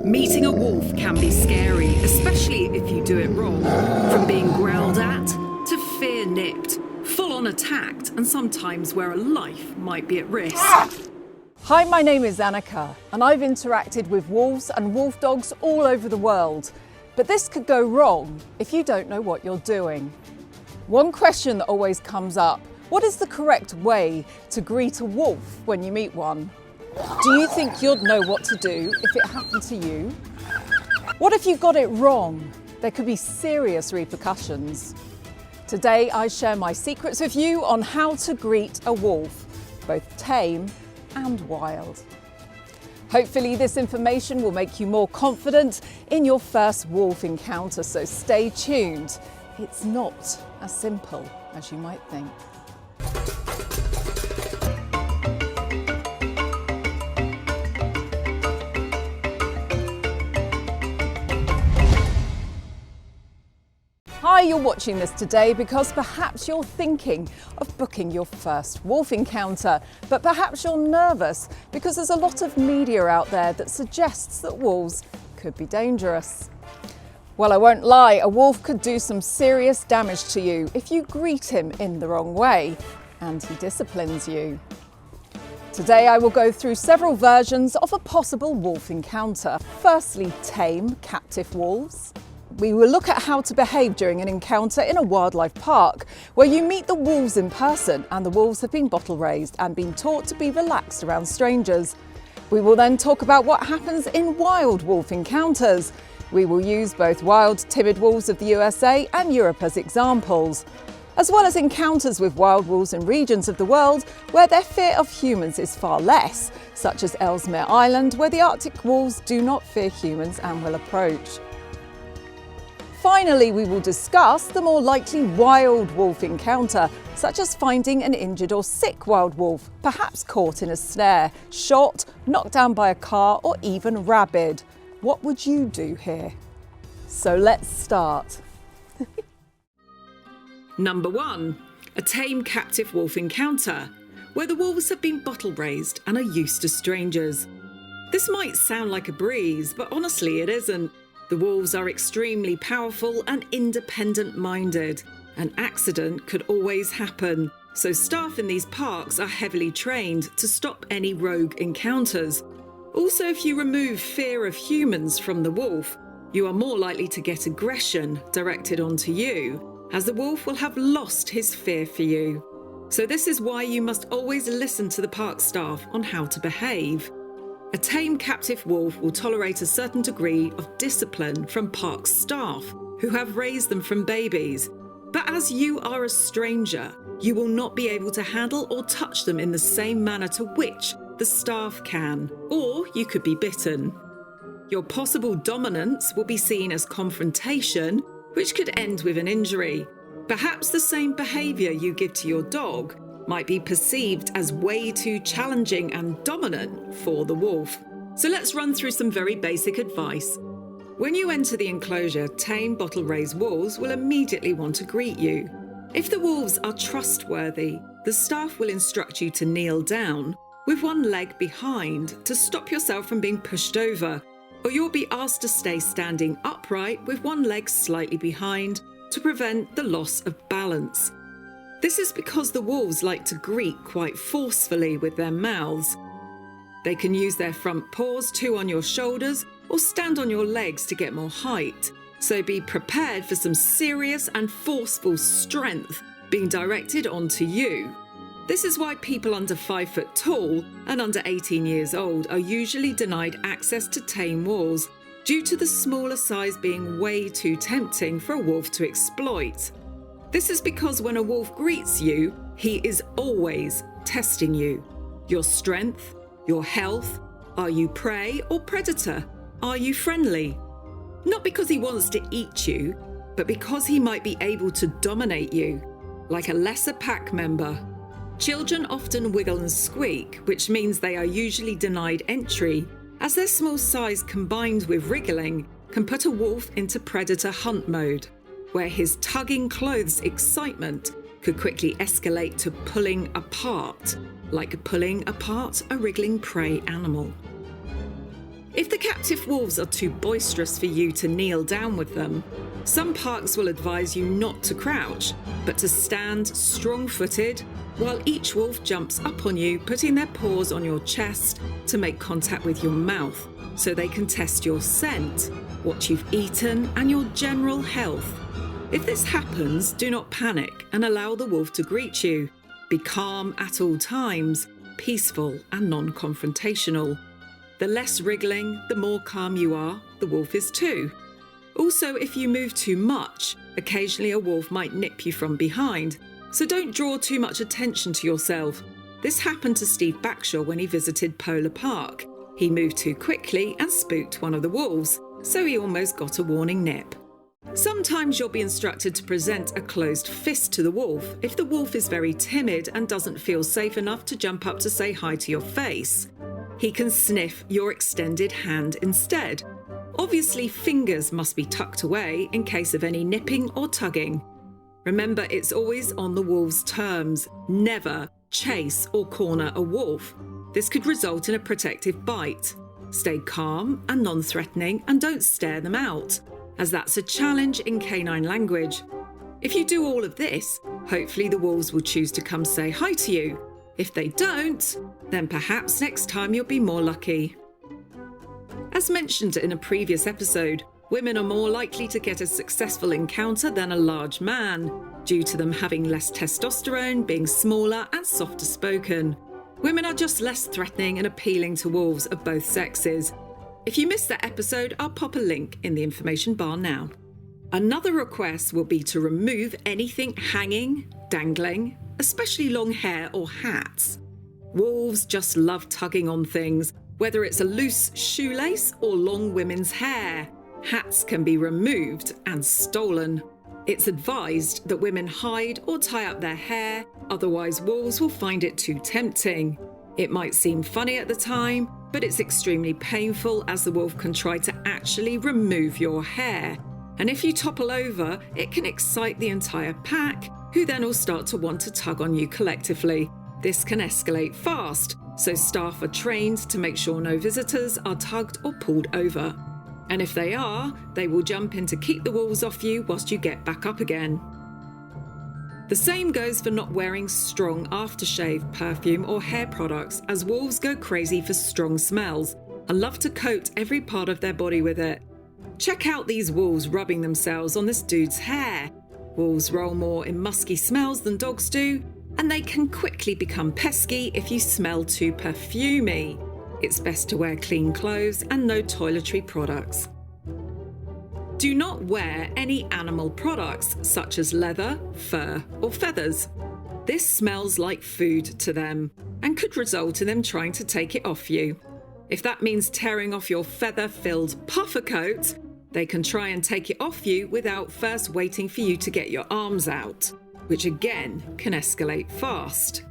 Meeting a wolf can be scary, especially if you do it wrong. From being growled at, to fear-nipped, full-on attacked, and sometimes where a life might be at risk. Hi, my name is Anneka, and I've interacted with wolves and wolf dogs all over the world. But this could go wrong if you don't know what you're doing. One question that always comes up: what is the correct way to greet a wolf when you meet one? Do you think you'd know what to do if it happened to you? What if you got it wrong? There could be serious repercussions. Today I share my secrets with you on how to greet a wolf, both tame and wild. Hopefully this information will make you more confident in your first wolf encounter, so stay tuned. It's not as simple as you might think. Hi, you're watching this today because perhaps you're thinking of booking your first wolf encounter, but perhaps you're nervous because there's a lot of media out there that suggests that wolves could be dangerous. Well, I won't lie, a wolf could do some serious damage to you if you greet him in the wrong way and he disciplines you. Today I will go through several versions of a possible wolf encounter. Firstly, tame captive wolves. We will look at how to behave during an encounter in a wildlife park, where you meet the wolves in person and the wolves have been bottle raised and been taught to be relaxed around strangers. We will then talk about what happens in wild wolf encounters. We will use both wild timid wolves of the USA and Europe as examples, as well as encounters with wild wolves in regions of the world where their fear of humans is far less, such as Ellesmere Island, where the Arctic wolves do not fear humans and will approach. Finally, we will discuss the more likely wild wolf encounter, such as finding an injured or sick wild wolf, perhaps caught in a snare, shot, knocked down by a car, or even rabid. What would you do here? So let's start. Number 1. A tame captive wolf encounter, where the wolves have been bottle raised and are used to strangers. This might sound like a breeze, but honestly it isn't. The wolves are extremely powerful and independent-minded. An accident could always happen, so staff in these parks are heavily trained to stop any rogue encounters. Also, if you remove fear of humans from the wolf, you are more likely to get aggression directed onto you, as the wolf will have lost his fear for you. So this is why you must always listen to the park staff on how to behave. A tame captive wolf will tolerate a certain degree of discipline from park staff who have raised them from babies. But as you are a stranger, you will not be able to handle or touch them in the same manner to which the staff can, or you could be bitten. Your possible dominance will be seen as confrontation, which could end with an injury. Perhaps the same behaviour you give to your dog might be perceived as way too challenging and dominant for the wolf. So let's run through some very basic advice. When you enter the enclosure, tame bottle-raised wolves will immediately want to greet you. If the wolves are trustworthy, the staff will instruct you to kneel down with one leg behind to stop yourself from being pushed over, or you'll be asked to stay standing upright with one leg slightly behind to prevent the loss of balance. This is because the wolves like to greet quite forcefully with their mouths. They can use their front paws, 2 on your shoulders, or stand on your legs to get more height. So be prepared for some serious and forceful strength being directed onto you. This is why people under 5 foot tall and under 18 years old are usually denied access to tame wolves, due to the smaller size being way too tempting for a wolf to exploit. This is because when a wolf greets you, he is always testing you. Your strength, your health, are you prey or predator? Are you friendly? Not because he wants to eat you, but because he might be able to dominate you, like a lesser pack member. Children often wiggle and squeak, which means they are usually denied entry, as their small size combined with wriggling can put a wolf into predator hunt mode, where his tugging clothes excitement could quickly escalate to pulling apart, like pulling apart a wriggling prey animal. If the captive wolves are too boisterous for you to kneel down with them, some parks will advise you not to crouch, but to stand strong-footed while each wolf jumps up on you, putting their paws on your chest to make contact with your mouth so they can test your scent, what you've eaten, and your general health. If this happens, do not panic and allow the wolf to greet you. Be calm at all times, peaceful and non-confrontational. The less wriggling, the more calm you are, the wolf is too. Also, if you move too much, occasionally a wolf might nip you from behind, so don't draw too much attention to yourself. This happened to Steve Backshaw when he visited Polar Park. He moved too quickly and spooked one of the wolves, so he almost got a warning nip. Sometimes you'll be instructed to present a closed fist to the wolf if the wolf is very timid and doesn't feel safe enough to jump up to say hi to your face. He can sniff your extended hand instead. Obviously, fingers must be tucked away in case of any nipping or tugging. Remember, it's always on the wolf's terms. Never chase or corner a wolf. This could result in a protective bite. Stay calm and non-threatening and don't stare them out, as that's a challenge in canine language. If you do all of this, hopefully the wolves will choose to come say hi to you. If they don't, then perhaps next time you'll be more lucky. As mentioned in a previous episode, women are more likely to get a successful encounter than a large man, due to them having less testosterone, being smaller and softer spoken. Women are just less threatening and appealing to wolves of both sexes. If you missed that episode, I'll pop a link in the information bar now. Another request will be to remove anything hanging, dangling, especially long hair or hats. Wolves just love tugging on things, whether it's a loose shoelace or long women's hair. Hats can be removed and stolen. It's advised that women hide or tie up their hair, otherwise wolves will find it too tempting. It might seem funny at the time, but it's extremely painful as the wolf can try to actually remove your hair. And if you topple over, it can excite the entire pack, who then will start to want to tug on you collectively. This can escalate fast, so staff are trained to make sure no visitors are tugged or pulled over. And if they are, they will jump in to keep the wolves off you whilst you get back up again. The same goes for not wearing strong aftershave, perfume or hair products, as wolves go crazy for strong smells and love to coat every part of their body with it. Check out these wolves rubbing themselves on this dude's hair. Wolves roll more in musky smells than dogs do, and they can quickly become pesky if you smell too perfumey. It's best to wear clean clothes and no toiletry products. Do not wear any animal products such as leather, fur or feathers. This smells like food to them and could result in them trying to take it off you. If that means tearing off your feather-filled puffer coat, they can try and take it off you without first waiting for you to get your arms out, which again can escalate fast.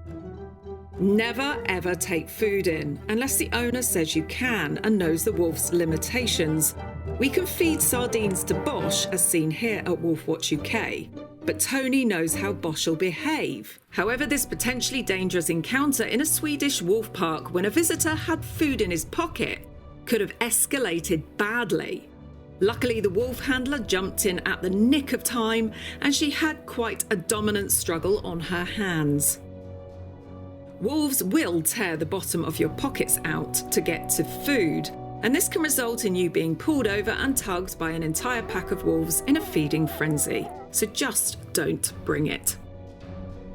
Never ever take food in unless the owner says you can and knows the wolf's limitations. We can feed sardines to Bosch, as seen here at Wolf Watch UK, but Tony knows how Bosch will behave. However, this potentially dangerous encounter in a Swedish wolf park when a visitor had food in his pocket could have escalated badly. Luckily, the wolf handler jumped in at the nick of time and she had quite a dominant struggle on her hands. Wolves will tear the bottom of your pockets out to get to food, and this can result in you being pulled over and tugged by an entire pack of wolves in a feeding frenzy. So just don't bring it.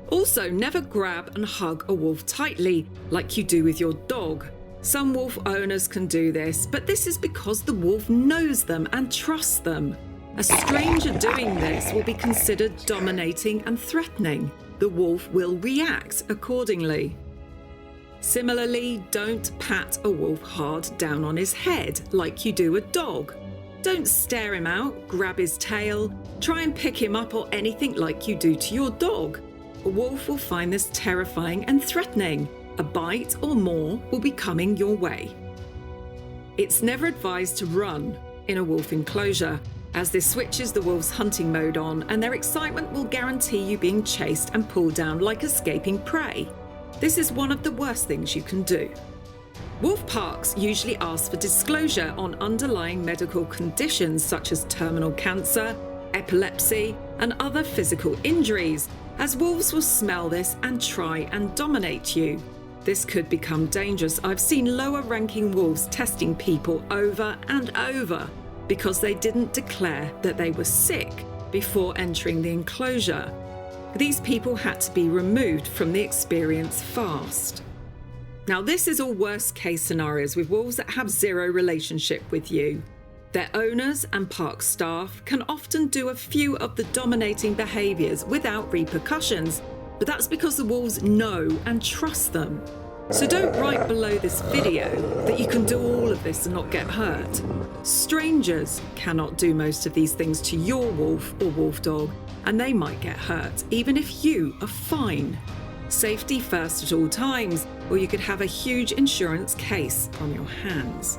Also, never grab and hug a wolf tightly like you do with your dog. Some wolf owners can do this, but this is because the wolf knows them and trusts them. A stranger doing this will be considered dominating and threatening. The wolf will react accordingly. Similarly, don't pat a wolf hard down on his head like you do a dog. Don't stare him out, grab his tail, try and pick him up or anything like you do to your dog. A wolf will find this terrifying and threatening. A bite or more will be coming your way. It's never advised to run in a wolf enclosure, as this switches the wolf's hunting mode on and their excitement will guarantee you being chased and pulled down like escaping prey. This is one of the worst things you can do. Wolf parks usually ask for disclosure on underlying medical conditions such as terminal cancer, epilepsy, and other physical injuries, as wolves will smell this and try and dominate you. This could become dangerous. I've seen lower-ranking wolves testing people over and over because they didn't declare that they were sick before entering the enclosure. These people had to be removed from the experience fast. Now, this is all worst-case scenarios with wolves that have zero relationship with you. Their owners and park staff can often do a few of the dominating behaviours without repercussions, but that's because the wolves know and trust them. So don't write below this video that you can do all of this and not get hurt. Strangers cannot do most of these things to your wolf or wolf dog, and they might get hurt, even if you are fine. Safety first at all times, or you could have a huge insurance case on your hands.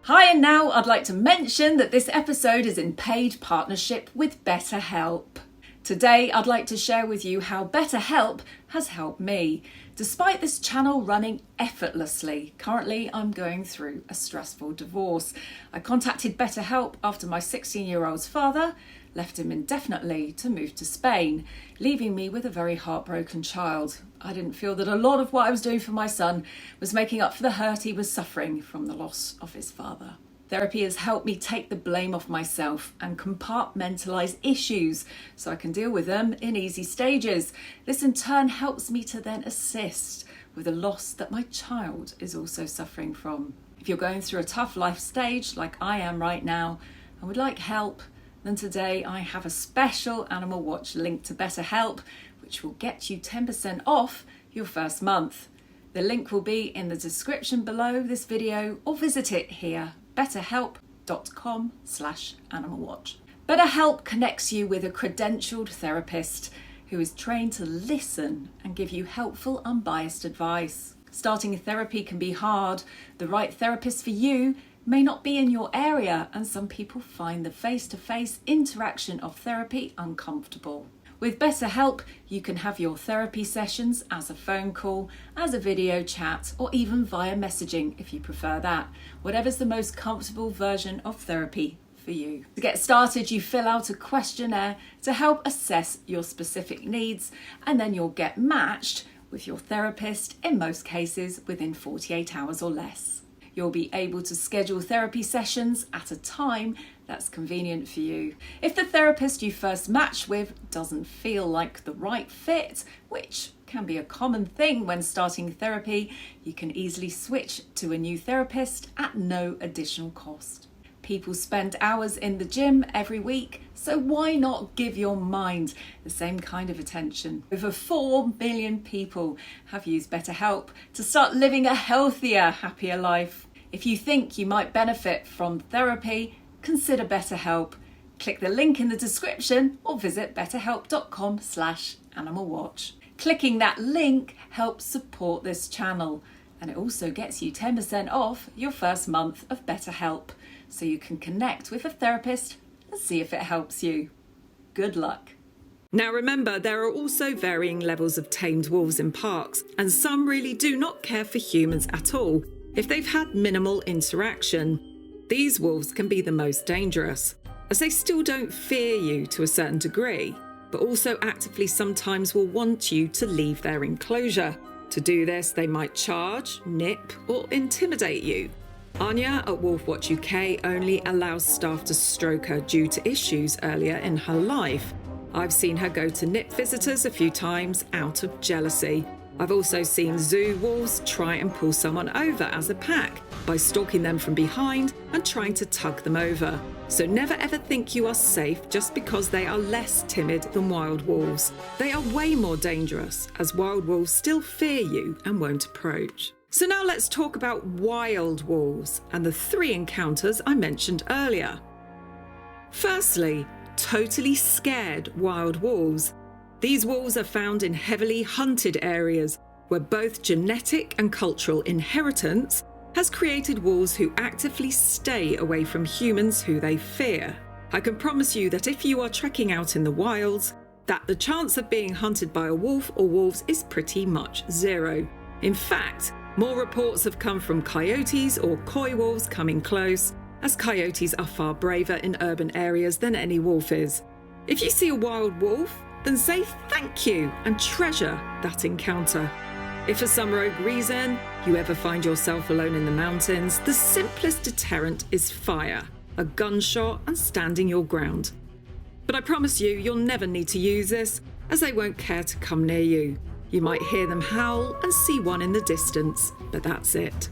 Hi, and now I'd like to mention that this episode is in paid partnership with BetterHelp. Today, I'd like to share with you how BetterHelp has helped me. Despite this channel running effortlessly, currently I'm going through a stressful divorce. I contacted BetterHelp after my 16-year-old's father left him indefinitely to move to Spain, leaving me with a very heartbroken child. I didn't feel that a lot of what I was doing for my son was making up for the hurt he was suffering from the loss of his father. Therapy has helped me take the blame off myself and compartmentalise issues so I can deal with them in easy stages. This in turn helps me to then assist with the loss that my child is also suffering from. If you're going through a tough life stage like I am right now and would like help, then today I have a special Animal Watch link to BetterHelp, which will get you 10% off your first month. The link will be in the description below this video, or visit it here, betterhelp.com/animalwatch. BetterHelp connects you with a credentialed therapist who is trained to listen and give you helpful, unbiased advice. Starting therapy can be hard. The right therapist for you may not be in your area, and some people find the face-to-face interaction of therapy uncomfortable. With BetterHelp, you can have your therapy sessions as a phone call, as a video chat, or even via messaging if you prefer that. Whatever's the most comfortable version of therapy for you. To get started, you fill out a questionnaire to help assess your specific needs, and then you'll get matched with your therapist, in most cases within 48 hours or less. You'll be able to schedule therapy sessions at a time that's convenient for you. If the therapist you first match with doesn't feel like the right fit, which can be a common thing when starting therapy, you can easily switch to a new therapist at no additional cost. People spend hours in the gym every week, so why not give your mind the same kind of attention? Over 4 million people have used BetterHelp to start living a healthier, happier life. If you think you might benefit from therapy, consider BetterHelp. Click the link in the description or visit betterhelp.com/animalwatch. Clicking that link helps support this channel, and it also gets you 10% off your first month of BetterHelp, so you can connect with a therapist and see if it helps you. Good luck. Now remember, there are also varying levels of tamed wolves in parks, and some really do not care for humans at all if they've had minimal interaction. These wolves can be the most dangerous, as they still don't fear you to a certain degree, but also actively sometimes will want you to leave their enclosure. To do this, they might charge, nip, or intimidate you. Anya at Wolf Watch UK only allows staff to stroke her due to issues earlier in her life. I've seen her go to nip visitors a few times out of jealousy. I've also seen zoo wolves try and pull someone over as a pack by stalking them from behind and trying to tug them over. So never ever think you are safe just because they are less timid than wild wolves. They are way more dangerous, as wild wolves still fear you and won't approach. So now let's talk about wild wolves and the 3 encounters I mentioned earlier. Firstly, totally scared wild wolves. These wolves are found in heavily hunted areas where both genetic and cultural inheritance has created wolves who actively stay away from humans who they fear. I can promise you that if you are trekking out in the wilds, that the chance of being hunted by a wolf or wolves is pretty much zero. In fact, More reports have come from coyotes or coy wolves coming close, as coyotes are far braver in urban areas than any wolf is. If you see a wild wolf, then say thank you and treasure that encounter. If for some rogue reason you ever find yourself alone in the mountains, the simplest deterrent is fire, a gunshot and standing your ground. But I promise you, you'll never need to use this, as they won't care to come near you. You might hear them howl and see one in the distance, but that's it.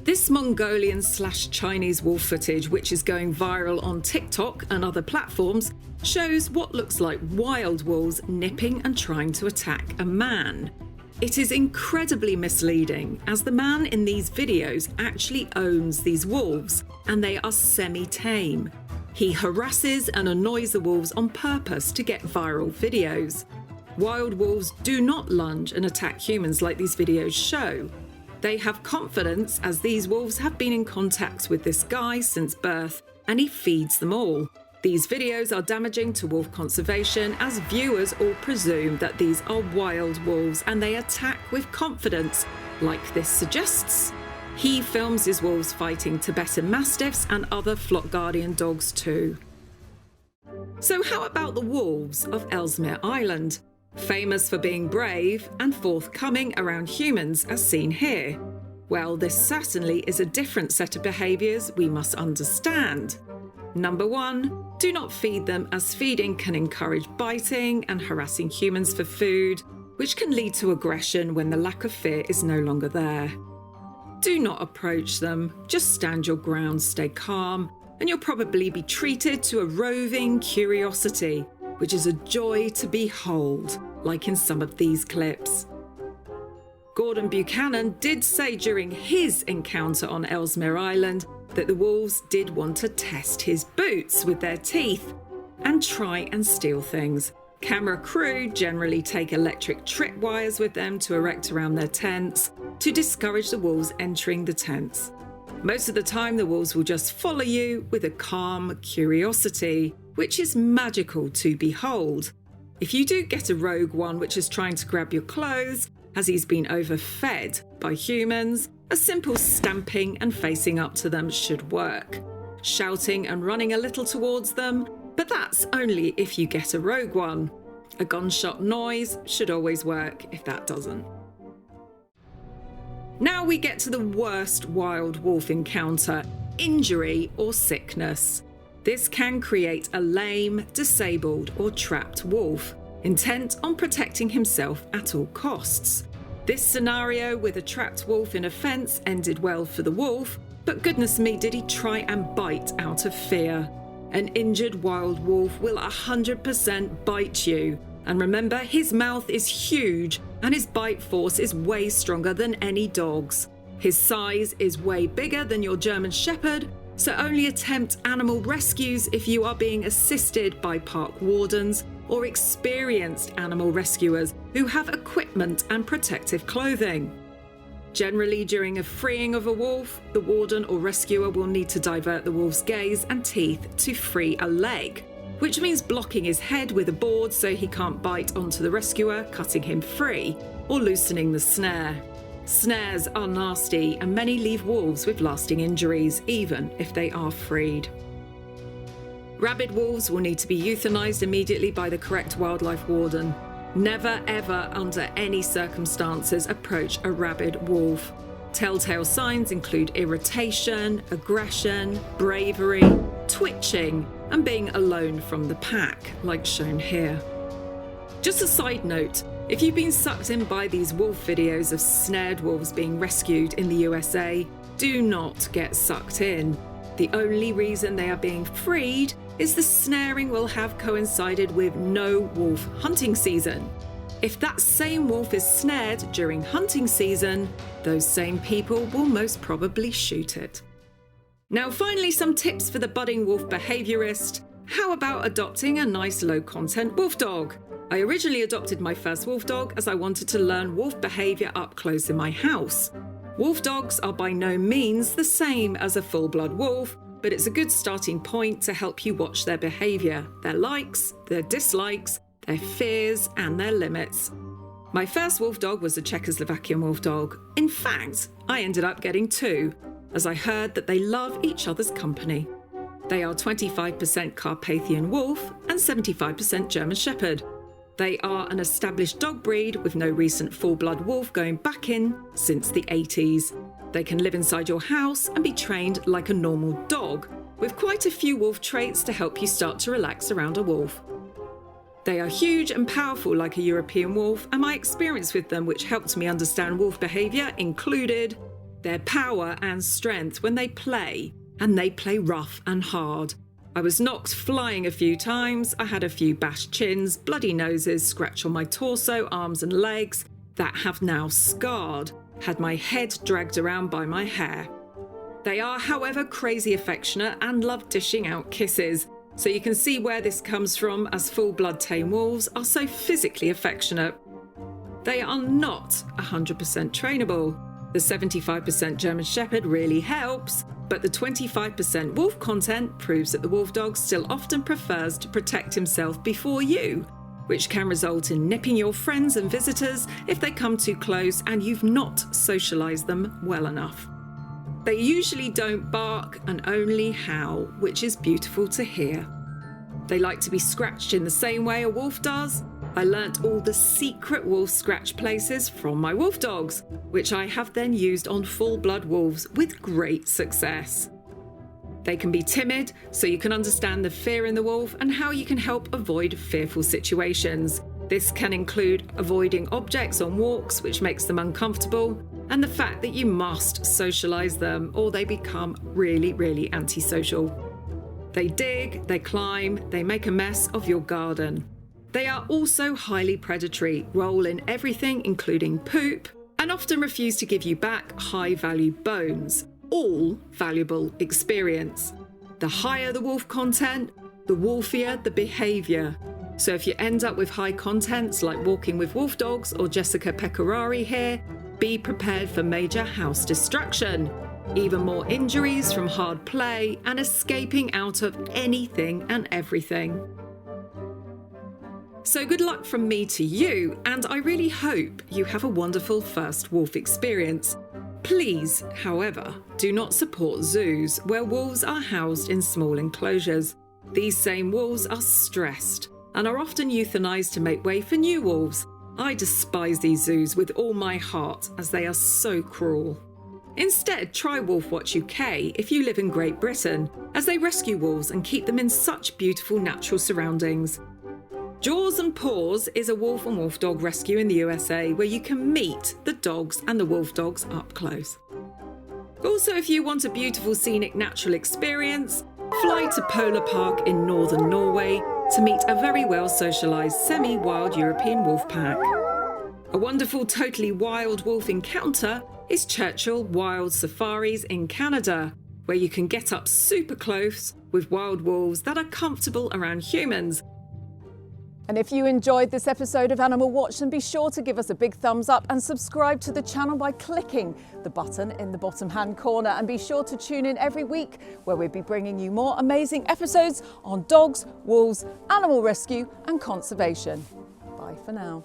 This Mongolian/Chinese wolf footage, which is going viral on TikTok and other platforms, shows what looks like wild wolves nipping and trying to attack a man. It is incredibly misleading, as the man in these videos actually owns these wolves, and they are semi-tame. He harasses and annoys the wolves on purpose to get viral videos. Wild wolves do not lunge and attack humans like these videos show. They have confidence, as these wolves have been in contact with this guy since birth, and he feeds them all. These videos are damaging to wolf conservation, as viewers all presume that these are wild wolves and they attack with confidence, like this suggests. He films his wolves fighting Tibetan Mastiffs and other flock guardian dogs too. So how about the wolves of Ellesmere Island? Famous for being brave and forthcoming around humans, as seen here. Well, this certainly is a different set of behaviours we must understand. Number 1, do not feed them, as feeding can encourage biting and harassing humans for food, which can lead to aggression when the lack of fear is no longer there. Do not approach them, just stand your ground, stay calm, and you'll probably be treated to a roving curiosity, which is a joy to behold, like in some of these clips. Gordon Buchanan did say during his encounter on Ellesmere Island that the wolves did want to test his boots with their teeth and try and steal things. Camera crew generally take electric tripwires with them to erect around their tents to discourage the wolves entering the tents. Most of the time, the wolves will just follow you with a calm curiosity, which is magical to behold. If you do get a rogue one which is trying to grab your clothes, as he's been overfed by humans, a simple stamping and facing up to them should work. Shouting and running a little towards them, but that's only if you get a rogue one. A gunshot noise should always work if that doesn't. Now we get to the worst wild wolf encounter: injury or sickness. This can create a lame, disabled or trapped wolf, intent on protecting himself at all costs. This scenario with a trapped wolf in a fence ended well for the wolf, but goodness me, did he try and bite out of fear. An injured wild wolf will 100% bite you. And remember, his mouth is huge and his bite force is way stronger than any dog's. His size is way bigger than your German Shepherd, so only attempt animal rescues if you are being assisted by park wardens or experienced animal rescuers who have equipment and protective clothing. Generally, during a freeing of a wolf, the warden or rescuer will need to divert the wolf's gaze and teeth to free a leg, which means blocking his head with a board so he can't bite onto the rescuer, cutting him free, or loosening the snare. Snares are nasty, and many leave wolves with lasting injuries, even if they are freed. Rabid wolves will need to be euthanized immediately by the correct wildlife warden. Never ever, under any circumstances, approach a rabid wolf. Telltale signs include irritation, aggression, bravery, twitching, and being alone from the pack, like shown here. Just a side note, if you've been sucked in by these wolf videos of snared wolves being rescued in the USA, do not get sucked in. The only reason they are being freed is the snaring will have coincided with no wolf hunting season. If that same wolf is snared during hunting season, those same people will most probably shoot it. Now finally, some tips for the budding wolf behaviourist. How about adopting a nice low-content wolf dog? I originally adopted my first wolf dog as I wanted to learn wolf behaviour up close in my house. Wolf dogs are by no means the same as a full-blood wolf, but it's a good starting point to help you watch their behaviour, their likes, their dislikes, their fears and their limits. My first wolf dog was a Czechoslovakian wolf dog. In fact, I ended up getting two, as I heard that they love each other's company. They are 25% Carpathian Wolf and 75% German Shepherd. They are an established dog breed with no recent full-blood wolf going back in since the 80s. They can live inside your house and be trained like a normal dog, with quite a few wolf traits to help you start to relax around a wolf. They are huge and powerful like a European wolf, and my experience with them, which helped me understand wolf behaviour, included their power and strength when they play, and they play rough and hard. I was knocked flying a few times, I had a few bashed chins, bloody noses, scratch on my torso, arms and legs that have now scarred, had my head dragged around by my hair. They are, however, crazy affectionate and love dishing out kisses. So you can see where this comes from, as full-blood tame wolves are so physically affectionate. They are not 100% trainable. The 75% German Shepherd really helps, but the 25% wolf content proves that the wolf dog still often prefers to protect himself before you, which can result in nipping your friends and visitors if they come too close and you've not socialised them well enough. They usually don't bark and only howl, which is beautiful to hear. They like to be scratched in the same way a wolf does. I learnt all the secret wolf scratch places from my wolf dogs, which I have then used on full-blood wolves with great success. They can be timid, so you can understand the fear in the wolf and how you can help avoid fearful situations. This can include avoiding objects on walks, which makes them uncomfortable, and the fact that you must socialise them or they become really antisocial. They dig, they climb, they make a mess of your garden. They are also highly predatory, roll in everything including poop, and often refuse to give you back high-value bones. All valuable experience. The higher the wolf content, the wolfier the behaviour. So if you end up with high contents like walking with wolf dogs or Jessica Pecorari here, be prepared for major house destruction, even more injuries from hard play and escaping out of anything and everything. So good luck from me to you, and I really hope you have a wonderful first wolf experience. Please, however, do not support zoos where wolves are housed in small enclosures. These same wolves are stressed and are often euthanized to make way for new wolves. I despise these zoos with all my heart, as they are so cruel. Instead, try Wolf Watch UK if you live in Great Britain, as they rescue wolves and keep them in such beautiful natural surroundings. Jaws and Paws is a wolf and wolf dog rescue in the USA where you can meet the dogs and the wolf dogs up close. Also, if you want a beautiful scenic natural experience, fly to Polar Park in northern Norway to meet a very well socialised semi-wild European wolf pack. A wonderful totally wild wolf encounter is Churchill Wild Safaris in Canada, where you can get up super close with wild wolves that are comfortable around humans. And if you enjoyed this episode of Animal Watch, then be sure to give us a big thumbs up and subscribe to the channel by clicking the button in the bottom hand corner. And be sure to tune in every week where we'll be bringing you more amazing episodes on dogs, wolves, animal rescue and conservation. Bye for now.